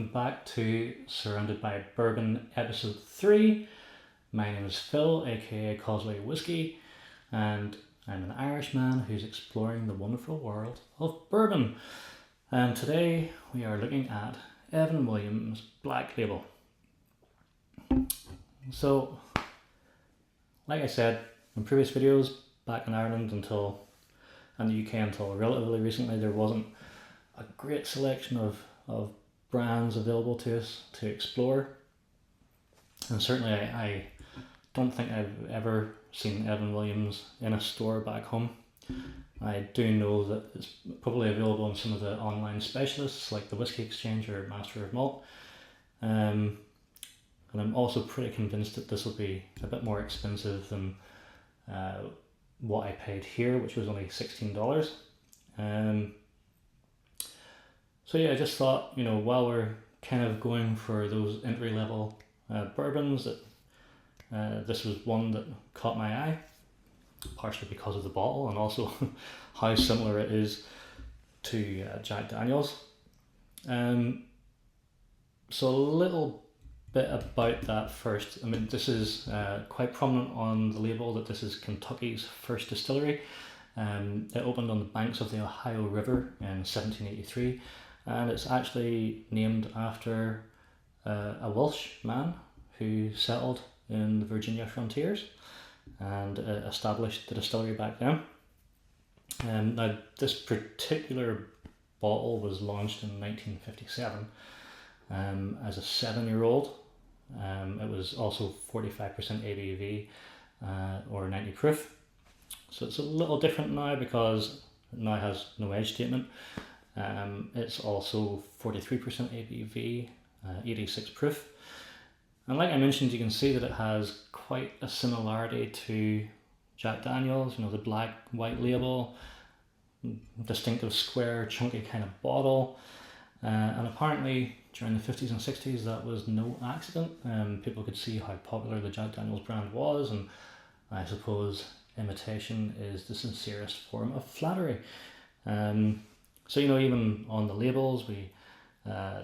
welcome back to Surrounded by Bourbon episode 3. My name is Phil, aka Causeway Whiskey, and I'm an Irishman who's exploring the wonderful world of bourbon. And today we are looking at Evan Williams Black Label. So, like I said in previous videos, back in Ireland and the UK until relatively recently, there wasn't a great selection of brands available to us to explore. And certainly I don't think I've ever seen Evan Williams in a store back home. I do know that it's probably available on some of the online specialists like the Whiskey Exchange or Master of Malt. And I'm also pretty convinced that this will be a bit more expensive than what I paid here, which was only $16. So yeah, I just thought, while we're kind of going for those entry level bourbons, that this was one that caught my eye, partially because of the bottle and also how similar it is to Jack Daniel's. So a little bit about that first. I mean, this is quite prominent on the label that this is Kentucky's first distillery. It opened on the banks of the Ohio River in 1783. And it's actually named after a Welsh man who settled in the Virginia frontiers and established the distillery back then. Now, this particular bottle was launched in 1957 as a 7-year-old. It was also 45% ABV or 90 proof. So it's a little different now because it now has no age statement. It's also 43% ABV, 86 proof. And like I mentioned, you can see that it has quite a similarity to Jack Daniel's, the black white label, distinctive square chunky kind of bottle. And apparently during the 50s and 60s that was no accident. People could see how popular the Jack Daniel's brand was, and I suppose imitation is the sincerest form of flattery. So, even on the labels, we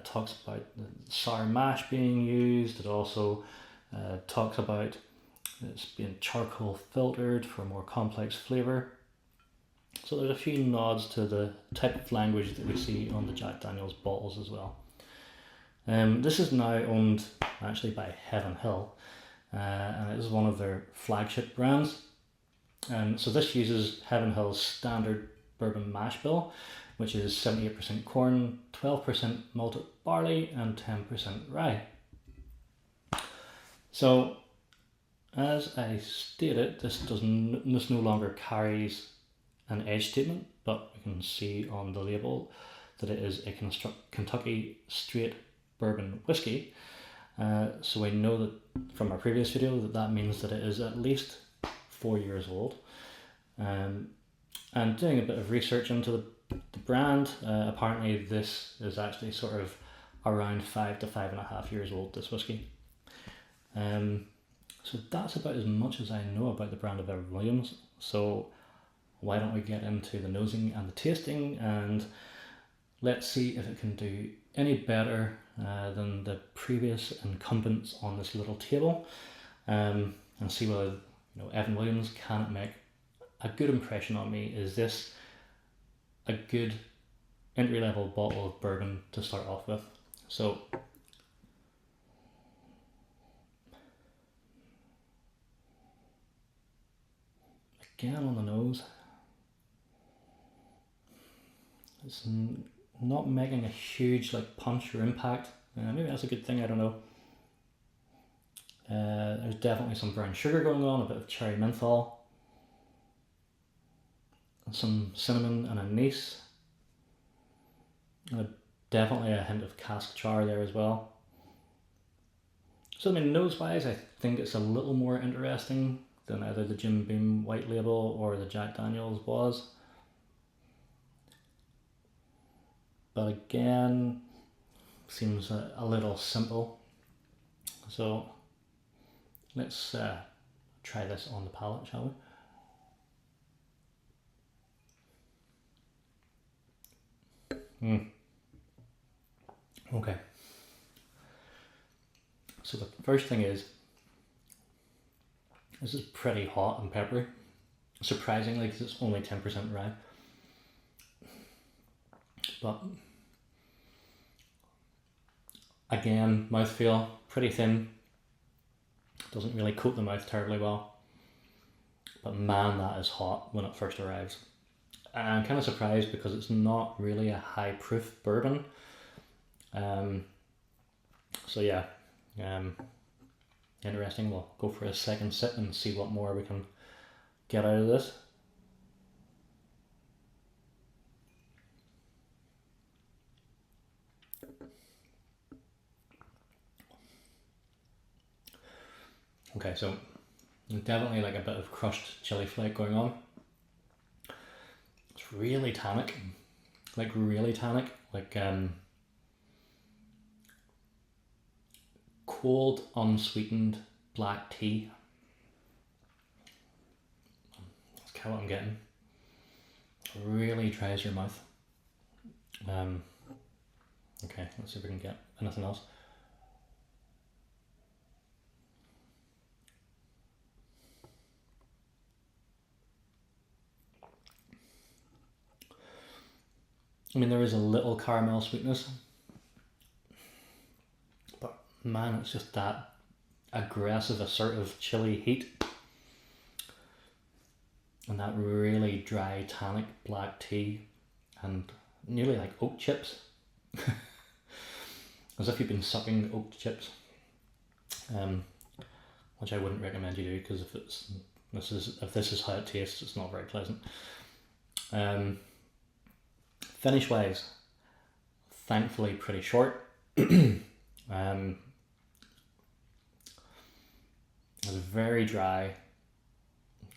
talks about the sour mash being used. It also talks about it's being charcoal filtered for more complex flavour. So there's a few nods to the type of language that we see on the Jack Daniel's bottles as well. This is now owned actually by Heaven Hill, and it is one of their flagship brands. So this uses Heaven Hill's standard bourbon mash bill, which is 78% corn, 12% malted barley, and 10% rye. So, as I stated, this no longer carries an age statement, but we can see on the label that it is a Kentucky straight bourbon whiskey. So we know that from our previous video that means that it is at least 4 years old. And doing a bit of research into the brand, apparently this is actually sort of around 5 to 5.5 years old, this whiskey. So that's about as much as I know about the brand of Evan Williams. So why don't we get into the nosing and the tasting, and let's see if it can do any better than the previous incumbents on this little table, and see whether Evan Williams can make a good impression on me. Is this a good entry-level bottle of bourbon to start off with? So again, on the nose, it's not making a huge punch or impact. Maybe that's a good thing, I don't know. There's definitely some brown sugar going on, a bit of cherry menthol, some cinnamon and anise, and definitely a hint of cask char there as well. So nose wise, I think it's a little more interesting than either the Jim Beam white label or the Jack Daniel's was. But again, seems a little simple. So let's try this on the palate, shall we? Okay. So the first thing is, this is pretty hot and peppery, surprisingly, because it's only 10% rye. But again, mouthfeel, pretty thin, doesn't really coat the mouth terribly well. But man, that is hot when it first arrives. And I'm kind of surprised because it's not really a high proof bourbon. So yeah, interesting. We'll go for a second sip and see what more we can get out of this. Okay, so definitely like a bit of crushed chili flake going on. It's really tannic, like really tannic, like cold unsweetened black tea. That's kind of what I'm getting. It really dries your mouth. Okay, let's see if we can get anything else. I mean, there is a little caramel sweetness, but man, it's just that aggressive, assertive chili heat. And that really dry, tannic black tea and nearly like oat chips. As if you've been sucking oat chips. Which I wouldn't recommend you do, because if this is how it tastes, it's not very pleasant. Finish wise, thankfully pretty short. It's very dry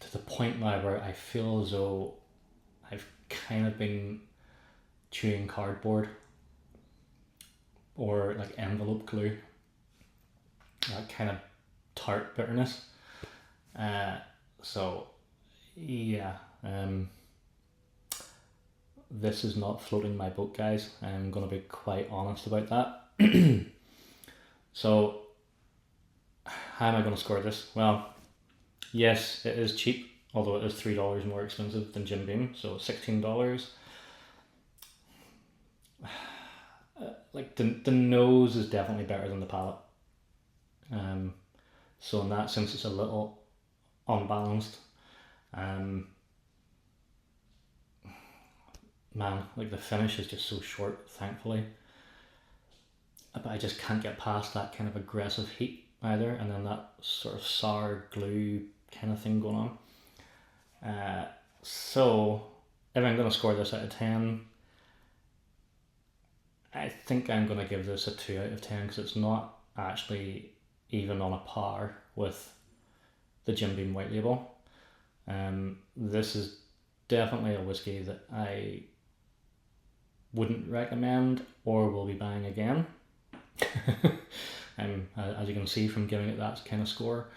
to the point now where I feel as though I've kind of been chewing cardboard or like envelope glue. That kind of tart bitterness. So yeah, this is not floating my boat, guys. I'm going to be quite honest about that. So how am I going to score this? Well, yes, it is cheap, although it is $3 more expensive than Jim Beam, so $16. Like the nose is definitely better than the palate. So in that sense, it's a little unbalanced. Man, like the finish is just so short, thankfully. But I just can't get past that kind of aggressive heat either, and then that sort of sour glue kind of thing going on. So if I'm going to score this out of 10, I think I'm going to give this a 2 out of 10, because it's not actually even on a par with the Jim Beam White Label. This is definitely a whiskey that I wouldn't recommend or will be buying again. As you can see from giving it that kind of score,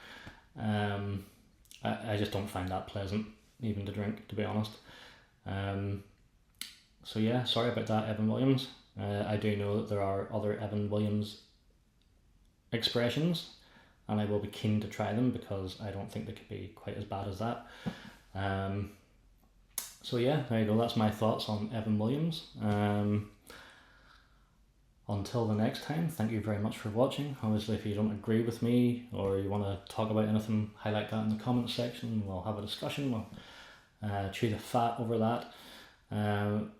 I just don't find that pleasant even to drink, to be honest. So yeah, sorry about that, Evan Williams. I do know that there are other Evan Williams expressions, and I will be keen to try them, because I don't think they could be quite as bad as that. So yeah, there you go, that's my thoughts on Evan Williams. Until the next time, thank you very much for watching. Obviously, if you don't agree with me or you want to talk about anything, highlight that in the comments section. We'll have a discussion. We'll chew the fat over that.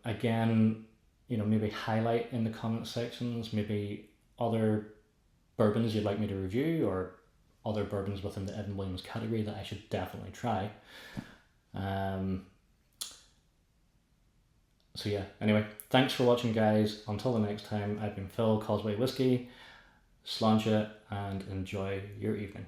Again, maybe highlight in the comment sections maybe other bourbons you'd like me to review, or other bourbons within the Evan Williams category that I should definitely try. So yeah, anyway, thanks for watching, guys. Until the next time, I've been Phil, Causeway Whiskey. Sláinte and enjoy your evening.